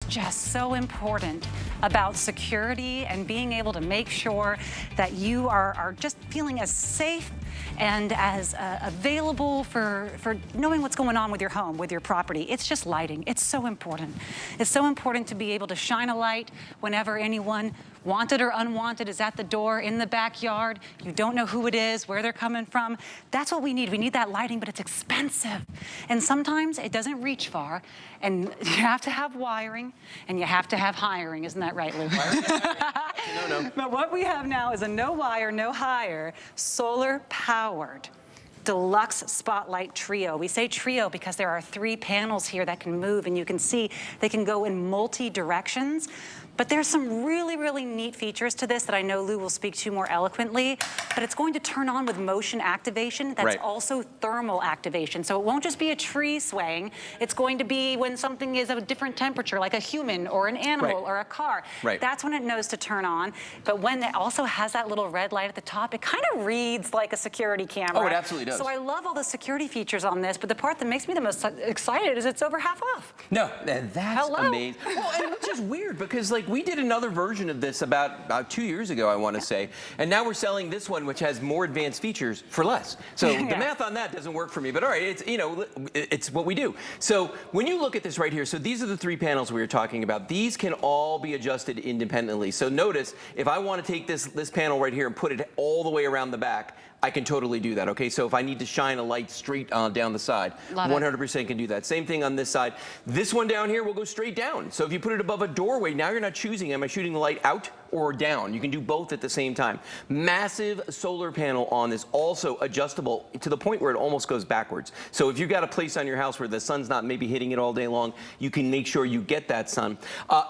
just so important about security and being able to make sure that you are just feeling as safe and as available for knowing what's going on with your home, with your property. It's just lighting. It's so important. It's so important to be able to shine a light whenever anyone, wanted or unwanted, is at the door, in the backyard. You don't know who it is, where they're coming from. That's what we need. We need that lighting, but it's expensive. And sometimes it doesn't reach far, and you have to have wiring, and you have to have hiring. Isn't that right, Lou? No. But what we have now is a no wire, no hire, solar-powered Deluxe Spotlight Trio. We say trio because there are 3 panels here that can move, and you can see they can go in multi-directions. But there's some really, really neat features to this that I know Lou will speak to more eloquently, but it's going to turn on with motion activation. That's also thermal activation. So it won't just be a tree swaying. It's going to be when something is of a different temperature, like a human or an animal or a car. That's when it knows to turn on. But when it also has that little red light at the top, it kind of reads like a security camera. Oh, it absolutely does. So I love all the security features on this, but the part that makes me the most excited is it's over half off. No, that's amazing. Well, and it's just weird because, like, we did another version of this about 2 years ago, I want to say, and now we're selling this one, which has more advanced features for less. So the math on that doesn't work for me, but all right, it's, you know, it's what we do. So when you look at this right here, so these are the 3 panels we were talking about. These can all be adjusted independently. So notice, if I want to take this panel right here and put it all the way around the back, I can totally do that, okay? So if I need to shine a light straight down the side, 100% can do that. Same thing on this side. This one down here will go straight down. So if you put it above a doorway, now you're not choosing, am I shooting the light out or down? You can do both at the same time. Massive solar panel on this, also adjustable to the point where it almost goes backwards. So if you've got a place on your house where the sun's not maybe hitting it all day long, you can make sure you get that sun.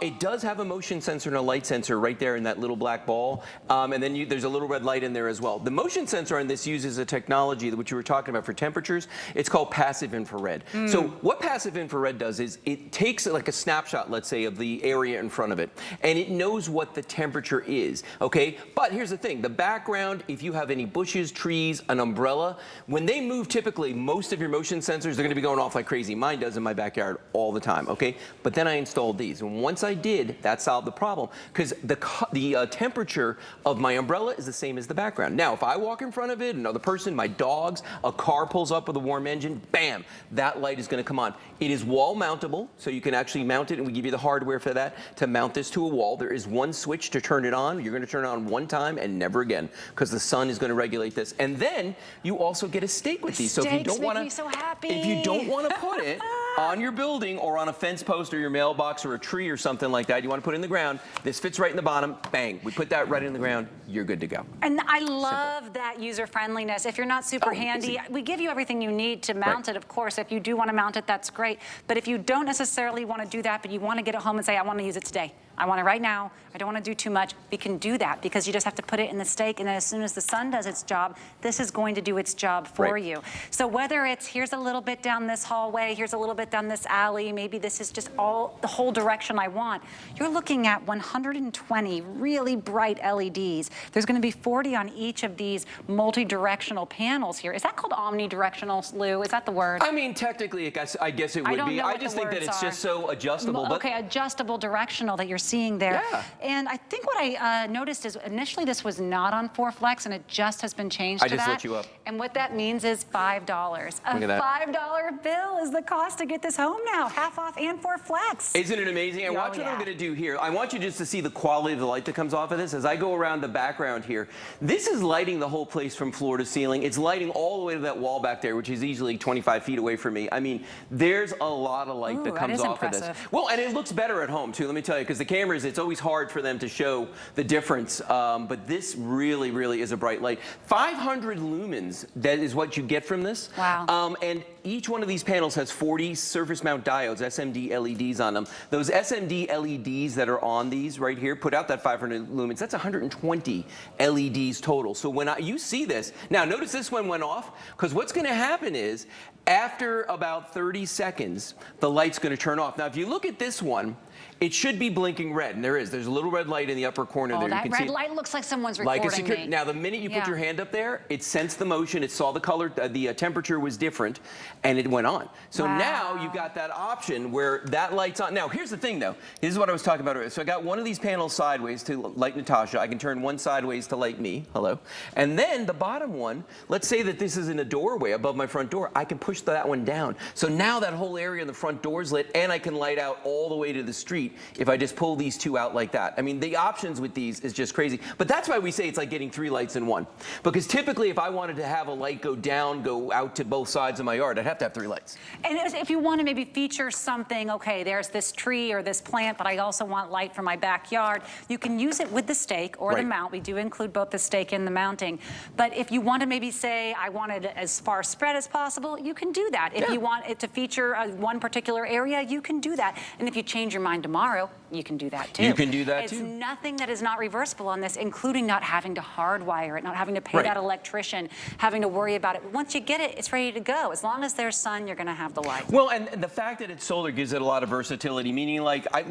It does have a motion sensor and a light sensor right there in that little black ball. And then there's a little red light in there as well. The motion sensor on this uses a technology that you were talking about for temperatures. It's called passive infrared. So what passive infrared does is it takes like a snapshot, let's say, of the area in front of it, and it knows what the temperature is, okay? But here's the thing, the background, if you have any bushes, trees, an umbrella, when they move, typically, most of your motion sensors, they're gonna be going off like crazy. Mine does in my backyard all the time, okay? But then I installed these, and once I did, that solved the problem, because the temperature of my umbrella is the same as the background. Now, if I walk in front of it, another person, my dogs, a car pulls up with a warm engine, bam, that light is gonna come on. It is wall mountable, so you can actually mount it, and we give you the hardware for that, to mount this to a wall. There is one switch to turn it on. You're gonna turn it on one time and never again, because the sun is gonna regulate this. And then you also get a stake with these. So if you don't wanna, if you don't wanna put it on your building or on a fence post or your mailbox or a tree or something like that, you wanna put it in the ground, this fits right in the bottom, bang, we put that right in the ground, you're good to go. And I love that user-friendliness. If you're not super handy, we give you everything you need to mount it, of course. If you do wanna mount it, that's great. But if you don't necessarily wanna do that, but you wanna get it home and say, I wanna use it today, I want it right now, I don't want to do too much, we can do that because you just have to put it in the stake, and then as soon as the sun does its job, this is going to do its job for you. So whether it's here's a little bit down this hallway, here's a little bit down this alley, maybe this is just the whole direction I want, you're looking at 120 really bright LEDs. There's going to be 40 on each of these multi-directional panels here. Is that called omnidirectional, Lou? Is that the word? I mean, technically, I guess it would be. I just think that it's just so adjustable. Okay, adjustable directional that you're seeing there. And I think what I noticed is initially this was not on 4Flex, and it just has been changed to that. I just looked you up. And what that means is $5. A $5 bill is the cost to get this home now, half off and 4Flex. Isn't it amazing? And watch what I'm gonna do here. I want you just to see the quality of the light that comes off of this. As I go around the background here, this is lighting the whole place from floor to ceiling. It's lighting all the way to that wall back there, which is easily 25 feet away from me. I mean, there's a lot of light that comes off of this. Well, and it looks better at home too, let me tell you, because the cameras, it's always hard for them to show the difference, but this really, really is a bright light. 500 lumens, that is what you get from this. Wow. And each one of these panels has 40 surface mount diodes, SMD LEDs on them. Those SMD LEDs that are on these right here put out that 500 lumens. That's 120 LEDs total. So when you see this, now notice this one went off, because what's gonna happen is, after about 30 seconds, the light's gonna turn off. Now if you look at this one, it should be blinking red, and there is. There's a little red light in the upper corner there. That you can red see light looks like someone's recording me. Now, the minute you put your hand up there, it sensed the motion, it saw the color, the temperature was different, and it went on. So now you've got that option where that light's on. Now, here's the thing, though. This is what I was talking about earlier. So I got one of these panels sideways to light Natasha. I can turn one sideways to light me. Hello. And then the bottom one, let's say that this is in a doorway above my front door. I can push that one down. So now that whole area in the front door is lit, and I can light out all the way to the street if I just pull these two out like that. I mean, the options with these is just crazy. But that's why we say it's like getting 3 lights in one. Because typically, if I wanted to have a light go down, go out to both sides of my yard, I'd have to have 3 lights. And if you want to maybe feature something, okay, there's this tree or this plant, but I also want light for my backyard, you can use it with the stake or the mount. We do include both the stake and the mounting. But if you want to maybe say, I want it as far spread as possible, you can do that. If you want it to feature one particular area, you can do that. And if you change your mind tomorrow, you can do that too. You can do that too. It's nothing that is not reversible on this, including not having to hardwire it, not having to pay that electrician, having to worry about it. Once you get it, it's ready to go. As long as there's sun, you're going to have the light. Well, and the fact that it's solar gives it a lot of versatility, meaning like I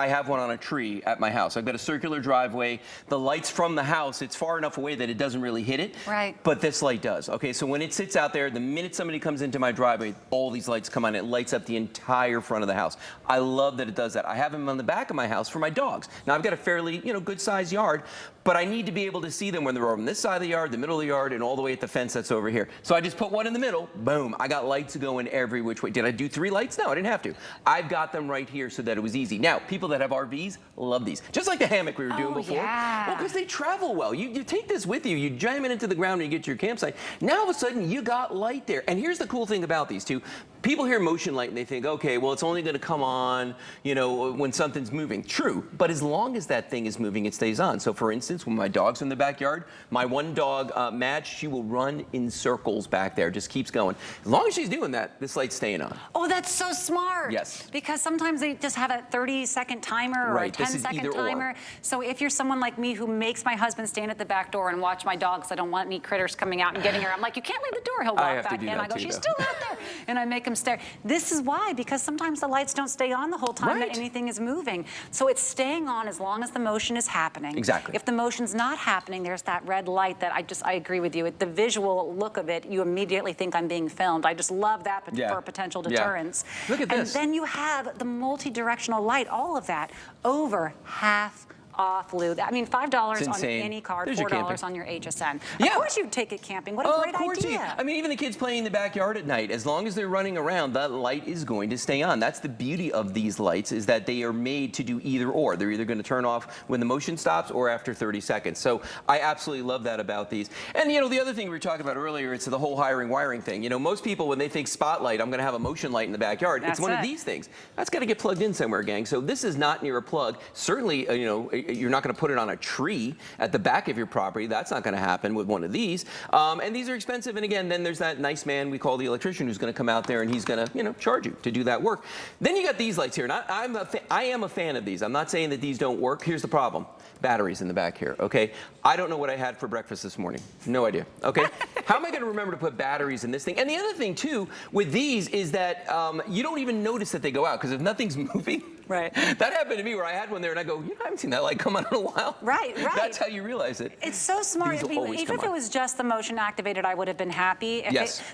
have one on a tree at my house. I've got a circular driveway. The light's from the house. It's far enough away that it doesn't really hit it. Right. But this light does. Okay, so when it sits out there, the minute somebody comes into my driveway, all these lights come on. It lights up the entire front of the house. I love that it does that. I have them on the back of my house for my dogs. Now, I've got a fairly, good-sized yard, but I need to be able to see them when they're on this side of the yard, the middle of the yard, and all the way at the fence that's over here. So I just put one in the middle. Boom. I got lights going every which way. Did I do 3 lights? No, I didn't have to. I've got them right here so that it was easy. Now, people that have RVs love these. Just like the hammock we were doing before. Yeah. Well, because they travel well. You take this with you. You jam it into the ground when you get to your campsite. Now, all of a sudden, you got light there. And here's the cool thing about these two. People hear motion light and they think, okay, well, it's only going to come on, when something's moving. True, but as long as that thing is moving, it stays on. So, for instance, when my dog's in the backyard, my one dog, Madge, she will run in circles back there, just keeps going. As long as she's doing that, this light's staying on. Oh, that's so smart. Yes. Because sometimes they just have a 30-second timer or a 10-second timer. Or. So if you're someone like me who makes my husband stand at the back door and watch my dog because I don't want any critters coming out and getting her, I'm like, you can't leave the door. He'll walk back in. I go, she's still out there. And I make him stare. This is why, because sometimes the lights don't stay on the whole time that anything is moving. So it's staying on as long as the motion is happening. Exactly. If the motion's not happening, there's that red light that I agree with you. The visual look of it, you immediately think I'm being filmed. I just love that for potential deterrence. Look at this. And then you have the multi-directional light, all of that, over half off, Lou. I mean, $5 on any card, $4 on your HSN. Of course you'd take it camping. What a great idea. I mean, even the kids playing in the backyard at night, as long as they're running around, that light is going to stay on. That's the beauty of these lights, is that they are made to do either or. They're either going to turn off when the motion stops or after 30 seconds. So I absolutely love that about these. And, the other thing we were talking about earlier, it's the whole wiring thing. Most people, when they think spotlight, I'm going to have a motion light in the backyard. It's one of these things. That's got to get plugged in somewhere, gang. So this is not near a plug. Certainly, you're not going to put it on a tree at the back of your property. That's not going to happen with one of these. And these are expensive. And again, then there's that nice man we call the electrician who's going to come out there and he's going to, charge you to do that work. Then you got these lights here. And I am a fan of these. I'm not saying that these don't work. Here's the problem. Batteries in the back here, okay? I don't know what I had for breakfast this morning. No idea, okay? How am I going to remember to put batteries in this thing? And the other thing, too, with these is that you don't even notice that they go out, because if nothing's moving, Right. That happened to me where I had one there and I go, I haven't seen that light come on in a while. Right. That's how you realize it. It's so smart. Even if it was just the motion activated, I would have been happy.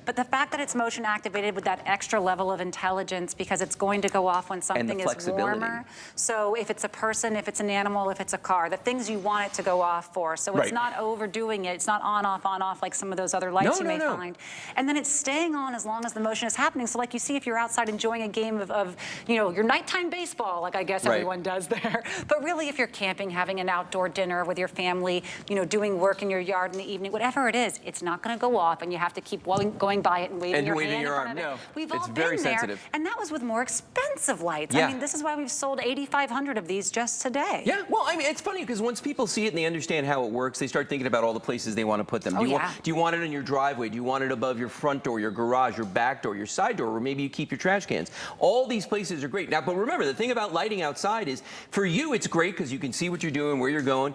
But the fact that it's motion activated with that extra level of intelligence, because it's going to go off when something is warmer. So if it's a person, if it's an animal, if it's a car, the things you want it to go off for. So it's not overdoing it. It's not on, off like some of those other lights you may find. And then it's staying on as long as the motion is happening. So like you see if you're outside enjoying a game of your nighttime baseball, like I guess everyone does there. But really, if you're camping, having an outdoor dinner with your family, doing work in your yard in the evening, whatever it is, it's not going to go off, and you have to keep going by it and waving your hand in front of it. We've all been there, and that was with more expensive lights. I mean, this is why we've sold 8,500 of these just today. Yeah, well, I mean, it's funny because once people see it and they understand how it works, they start thinking about all the places they want to put them. Do you want it in your driveway? Do you want it above your front door, your garage, your back door, your side door, or maybe you keep your trash cans? All these places are great. Now, but remember, the thing thing about lighting outside is, for you, it's great because you can see what you're doing, where you're going.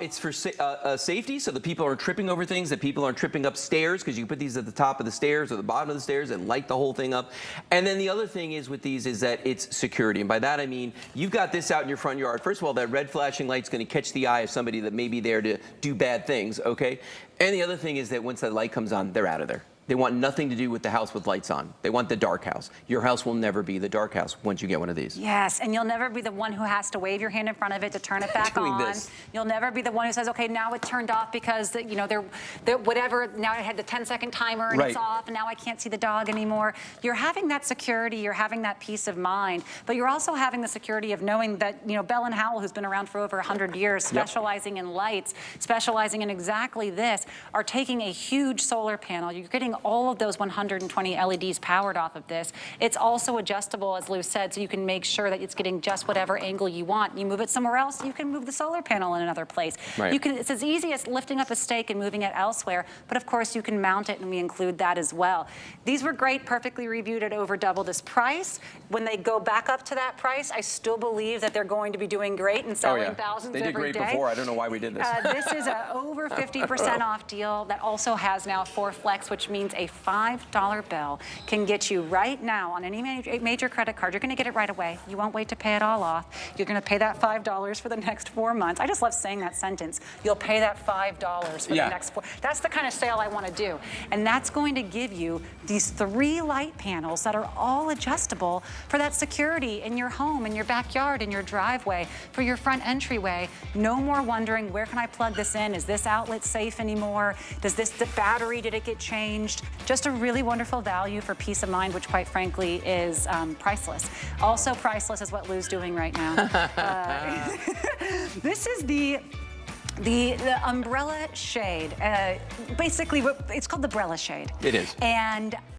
It's for safety, so that people aren't tripping over things, that people aren't tripping up stairs, because you put these at the top of the stairs or the bottom of the stairs and light the whole thing up. And then the other thing is with these is that it's security. And by that I mean, you've got this out in your front yard. First of all, that red flashing light's going to catch the eye of somebody that may be there to do bad things, okay? And the other thing is that once that light comes on, they're out of there. They want nothing to do with the house with lights on. They want the dark house. Your house will never be the dark house once you get one of these. Yes, and you'll never be the one who has to wave your hand in front of it to turn it back on. This. You'll never be the one who says, okay, now it turned off because, you know, they're whatever, now I had the 10-second timer and it's off and now I can't see the dog anymore. You're having that security, you're having that peace of mind, but you're also having the security of knowing that, you know, Bell+Howell, who's been around for over 100 years, specializing in lights, specializing in exactly this, are taking a huge solar panel. You're getting all of those 120 LEDs powered off of this. It's also adjustable, as Lou said, so you can make sure that it's getting just whatever angle you want. You move it somewhere else, you can move the solar panel in another place. Right. You can, it's as easy as lifting up a stake and moving it elsewhere, but of course you can mount it, and we include that as well. These were great, perfectly reviewed at over double this price. When they go back up to that price, I still believe that they're going to be doing great and selling thousands every day. They did great before. I don't know why we did this. This is an over 50% off deal that also has now 4 Flex, which means a $5 bill can get you right now on any major credit card. You're going to get it right away. You won't wait to pay it all off. You're going to pay that $5 for the next 4 months. I just love saying that sentence. You'll pay that $5 for the next 4. That's the kind of sale I want to do. And that's going to give you these 3 light panels that are all adjustable for that security in your home, in your backyard, in your driveway, for your front entryway. No more wondering, where can I plug this in? Is this outlet safe anymore? Does the battery, did it get changed? Just a really wonderful value for peace of mind, which quite frankly is priceless. Also priceless is what Lou's doing right now. This is the umbrella shade. Basically, it's called the Brella shade. It is. And